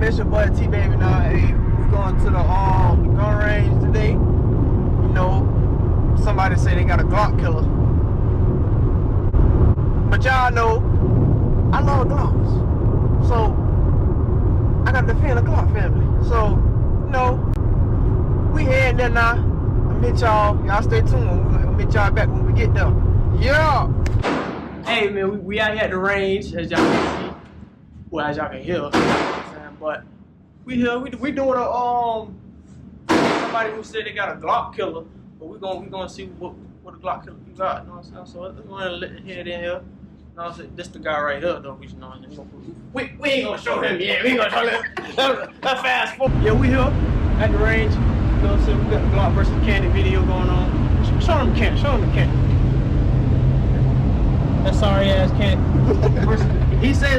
It's your boy T Baby now. Hey, we going to the gun range today. You know, somebody say they got a Glock killer. But y'all know, I love Glocks. So, I gotta defend the Glock family. So, you know, we heading there now. I'll meet y'all. Y'all stay tuned. I'll meet y'all back when we get there. Yeah! Hey man, we out here at the range, as y'all can see. Well, as y'all can hear. But we here, we doing a somebody who said they got a Glock killer, but we gonna see what a Glock killer you got. You know what I'm saying? So let's go ahead and let the head in here. You know what I'm saying? This the guy right here though. You know what I'm saying? We ain't gonna show him yet. We ain't gonna show him. Let's fast forward. Yeah, we here at the range. You know what I'm saying? We got the Glock versus Canik video going on. Show him the Canik. Show him the Canik. That sorry ass Canik. He say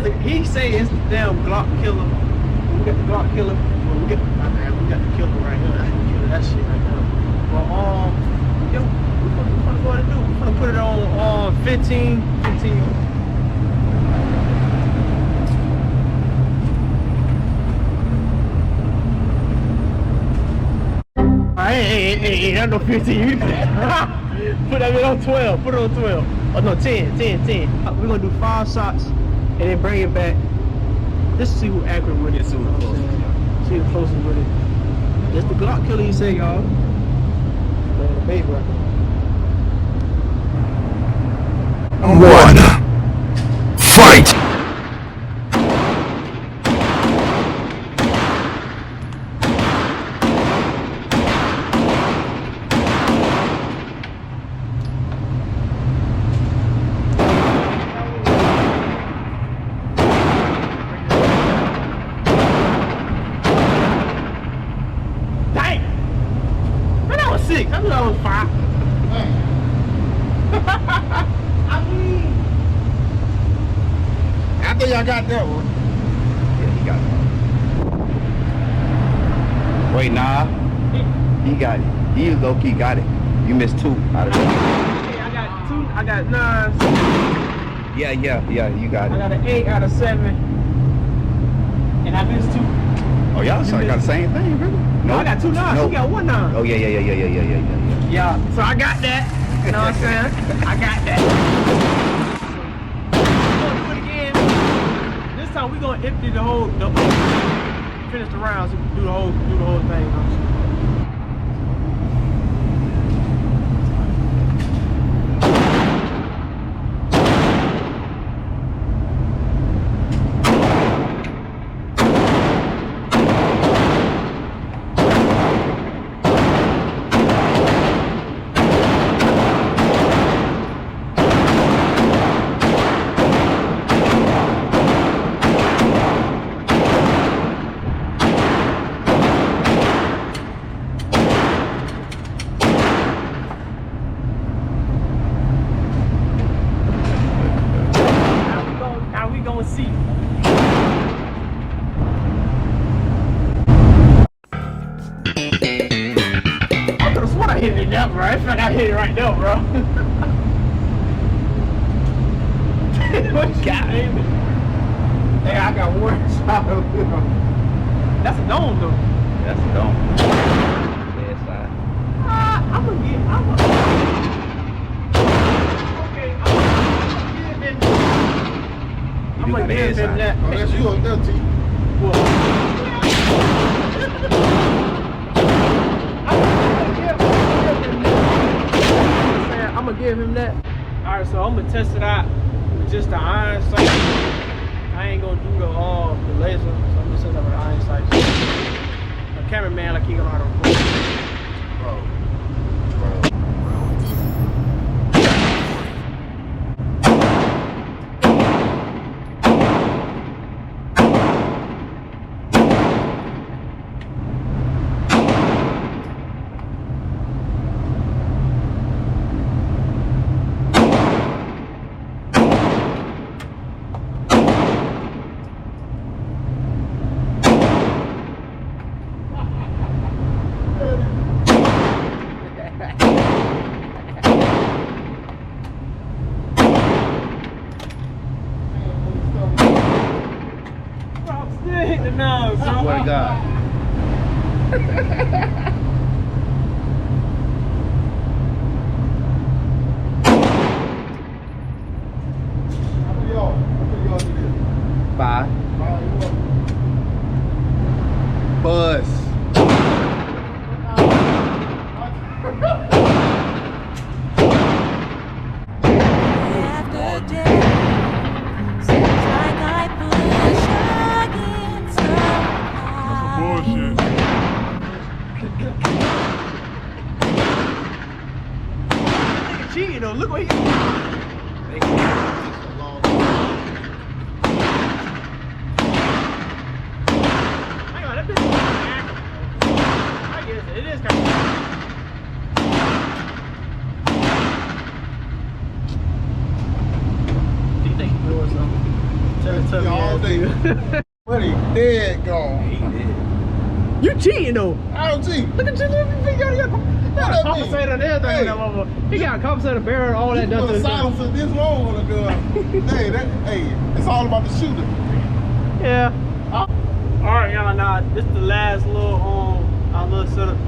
it's the damn Glock killer. We got the Glock killer. Well, we got the killer right here. That's the killer. That shit right there. But yo, what we gonna do? We're gonna put it on 15. Hey, that's no 15. Put that bit on 12. Put it on 12. Oh no, 10. We're gonna do 5 shots and then bring it back. Just see who accurate with it. See who closest with it. That's the Glock killer, you say, y'all. The baby right there. 1. Fight! I knew that was 5. I mean, after y'all got that one. Yeah, he got it. Wait, nah. He got it. He low-key got it. You missed 2 out of it. Yeah, I got 2. I got 9. Yeah, you got it. I got an 8 out of 7. And I missed 2. Oh, y'all so I got the same thing, really? No, I got 2 9s. Nope. You got 1 9. Oh, yeah. Yeah, so I got that. You know what I'm saying? I got that. We're gonna do it again. This time we're gonna empty the whole, finish the rounds, so we can do the whole thing. You know what I'm saying? See. I could've sworn I hit it there, bro. I feel like I hit it right there, bro. What you got? Hey, I got 1 shot of it. That's a dome, though. That's a dome. Yeah, side. I'm gonna give him that. Oh, that's you up there, T. I'm gonna give him that. Alright, so I'm gonna test it out with just the iron sight. I ain't gonna do the laser, so I'm just test it out with the iron sight. A cameraman like he gonna know how to record. Bro. now, bro. Swear to God. Five. Buzz. After day, seems like I push against the wall. Bullshit. Nigga cheating though. Look what he. Hang on, that bitch is active. I guess it is kind of. Do you think he's doing something? Tell me all day. What he dead gone. You cheating though. I don't cheat. Look at you, look at you. You got a compensator and everything. Hey. In that motherfucker. He got a compensator, barrel, all that You done put to a the gun. silencer this long on the gun. Hey, it's all about the shooter. Yeah. Alright, y'all, now this the last little our little setup.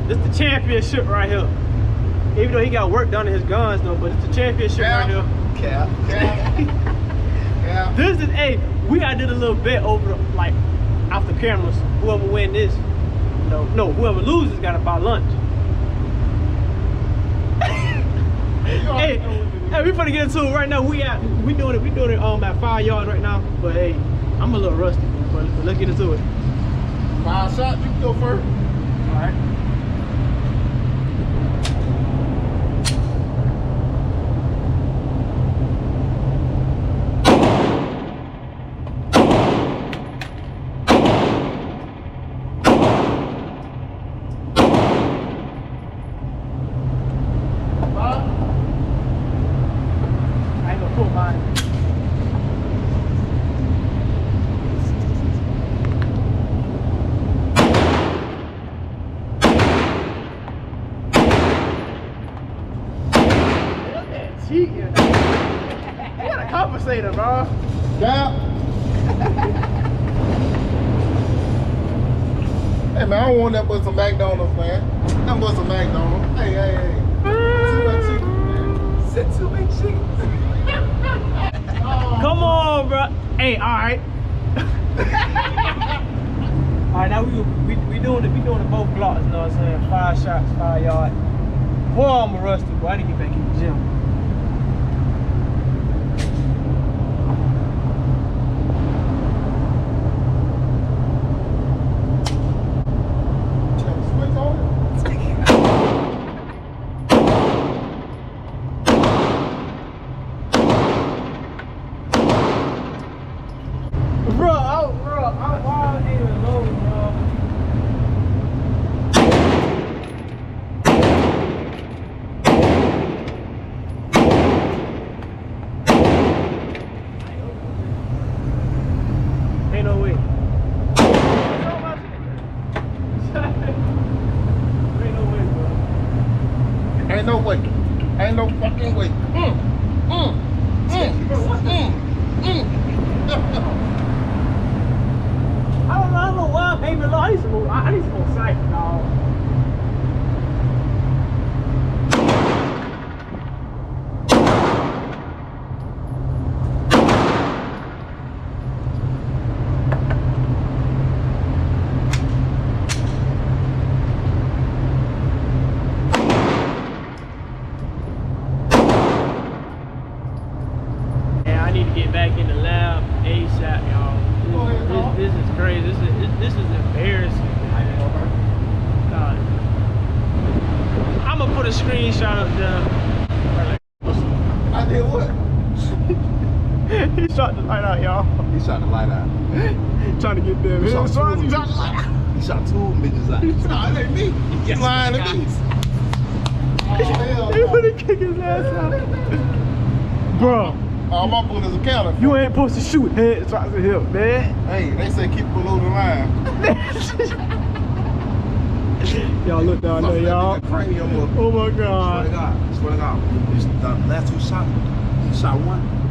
This the championship right here. Even though he got work done to his guns though, but it's the championship right here. Cap. Yeah. This is we I did a little bet over like off the cameras. Whoever win this, no, whoever loses gotta buy lunch. Hey, we finna get into it right now. We doing it at 5 yards right now. But hey, I'm a little rusty, but let's get into it. 5 shots, you can go first. Alright. I ain't gonna pull mine. Cheating. You got a compensator, bro. Yeah. Hey man, I don't want that but some McDonald's, man. Nothing but some McDonald's. Hey. Too much chicken, man. Said too many chickens. Come on, bro. Hey, all right. All right, now we doing it. We doing it both Glocks. You know what I'm saying? 5 shots, 5 yards. Boy, I'm rusty. Boy, I need to get back in the gym. Switch on it. Bro, I'm wild even low, bro. Ain't no way. Ain't no way, bro. Ain't no way. Ain't no fucking way. I don't know why I'm aiming low. I need some more sight, dog. Yeah, I need to get back in the lab ASAP, y'all. This is crazy. This is embarrassing. I'm gonna put a screenshot up there. I did what? He shot the light out, y'all. He shot the light out. Trying to get them. He shot He two shot the bitches. light out. He shot 2 bitches out. Nah, it ain't me. You lying to me. Oh, hell He no. wanna kick his ass out. Bro, All my bullets are counted. you ain't supposed to shoot head shots at him, man. Hey, they say keep below the line. Y'all look down there, y'all. Cranium up. Oh my god. Swear to God. The last 2 shots, he shot 1.